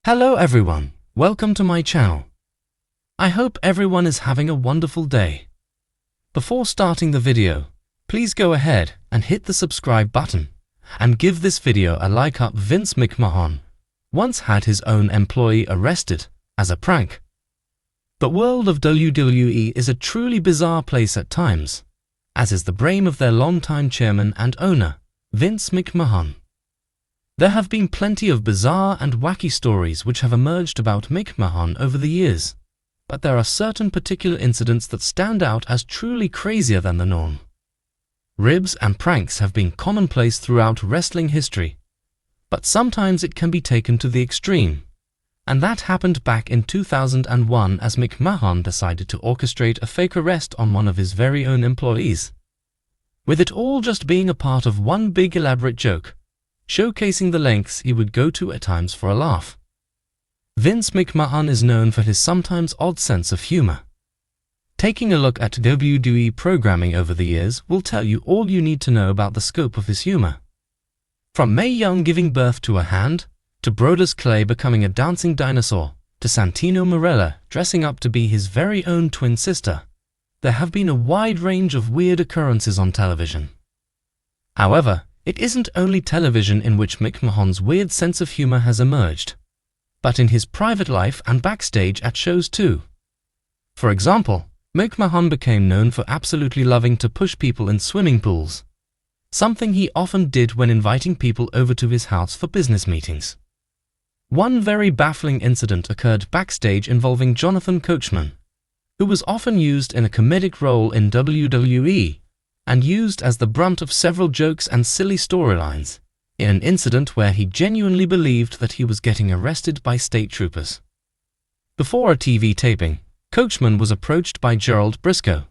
Hello everyone, welcome to my channel. I hope everyone is having a wonderful day. Before starting the video, please go ahead and hit the subscribe button and give this video a like up. Vince McMahon once had his own employee arrested as a prank. The world of WWE is a truly bizarre place at times, as is the brain of their longtime chairman and owner, Vince McMahon. There have been plenty of bizarre and wacky stories which have emerged about McMahon over the years, but there are certain particular incidents that stand out as truly crazier than the norm. Ribs and pranks have been commonplace throughout wrestling history, but sometimes it can be taken to the extreme, and that happened back in 2001 as McMahon decided to orchestrate a fake arrest on one of his very own employees, with it all just being a part of one big elaborate joke, showcasing the lengths he would go to at times for a laugh. Vince McMahon is known for his sometimes odd sense of humor. Taking a look at WWE programming over the years will tell you all you need to know about the scope of his humor. From Mae Young giving birth to a hand, to Brodus Clay becoming a dancing dinosaur, to Santino Marella dressing up to be his very own twin sister, there have been a wide range of weird occurrences on television. However, it isn't only television in which McMahon's weird sense of humor has emerged, but in his private life and backstage at shows too. For example, McMahon became known for absolutely loving to push people in swimming pools, something he often did when inviting people over to his house for business meetings. One very baffling incident occurred backstage involving Jonathan Coachman, who was often used in a comedic role in WWE, and used as the brunt of several jokes and silly storylines, in an incident where he genuinely believed that he was getting arrested by state troopers. Before a TV taping, Coachman was approached by Gerald Briscoe,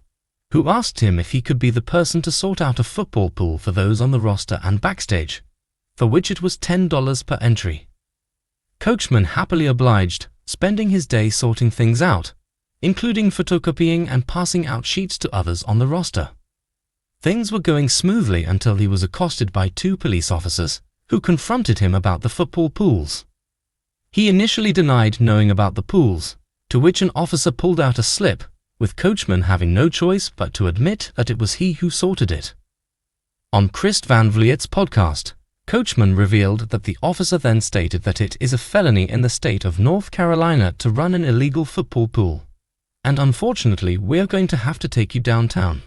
who asked him if he could be the person to sort out a football pool for those on the roster and backstage, for which it was $10 per entry. Coachman happily obliged, spending his day sorting things out, including photocopying and passing out sheets to others on the roster. Things were going smoothly until he was accosted by two police officers who confronted him about the football pools. He initially denied knowing about the pools, to which an officer pulled out a slip, with Coachman having no choice but to admit that it was he who sorted it. On Chris Van Vliet's podcast, Coachman revealed that the officer then stated that it is a felony in the state of North Carolina to run an illegal football pool, and unfortunately we're going to have to take you downtown.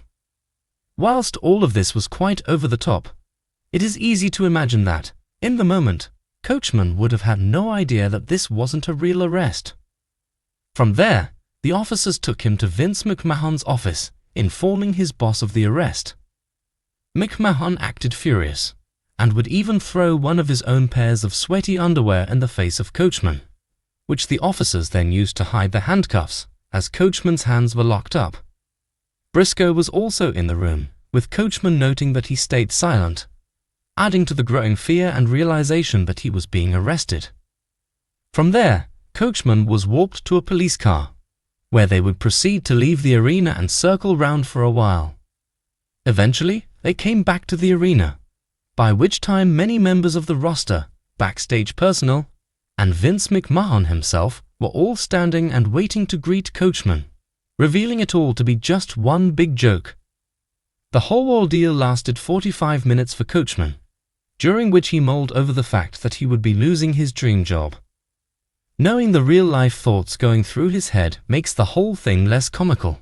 Whilst all of this was quite over the top, it is easy to imagine that, in the moment, Coachman would have had no idea that this wasn't a real arrest. From there, the officers took him to Vince McMahon's office, informing his boss of the arrest. McMahon acted furious, and would even throw one of his own pairs of sweaty underwear in the face of Coachman, which the officers then used to hide the handcuffs, as Coachman's hands were locked up. Briscoe was also in the room, with Coachman noting that he stayed silent, adding to the growing fear and realization that he was being arrested. From there, Coachman was warped to a police car, where they would proceed to leave the arena and circle round for a while. Eventually, they came back to the arena, by which time many members of the roster, backstage personnel, and Vince McMahon himself were all standing and waiting to greet Coachman, revealing it all to be just one big joke. The whole ordeal lasted 45 minutes for Coachman, during which he mulled over the fact that he would be losing his dream job. Knowing the real-life thoughts going through his head makes the whole thing less comical.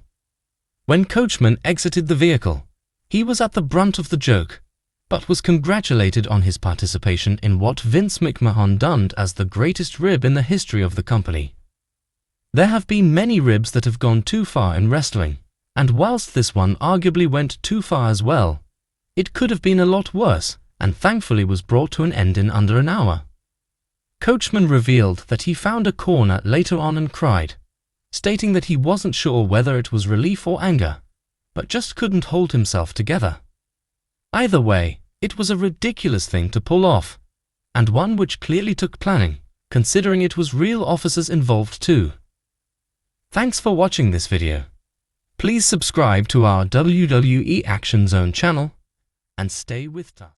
When Coachman exited the vehicle, he was at the brunt of the joke, but was congratulated on his participation in what Vince McMahon dubbed as the greatest rib in the history of the company. There have been many ribs that have gone too far in wrestling, and whilst this one arguably went too far as well, it could have been a lot worse and thankfully was brought to an end in under an hour. Coachman revealed that he found a corner later on and cried, stating that he wasn't sure whether it was relief or anger, but just couldn't hold himself together. Either way, it was a ridiculous thing to pull off, and one which clearly took planning, considering it was real officers involved too. Thanks for watching this video. Please subscribe to our WWE Action Zone channel and stay with us.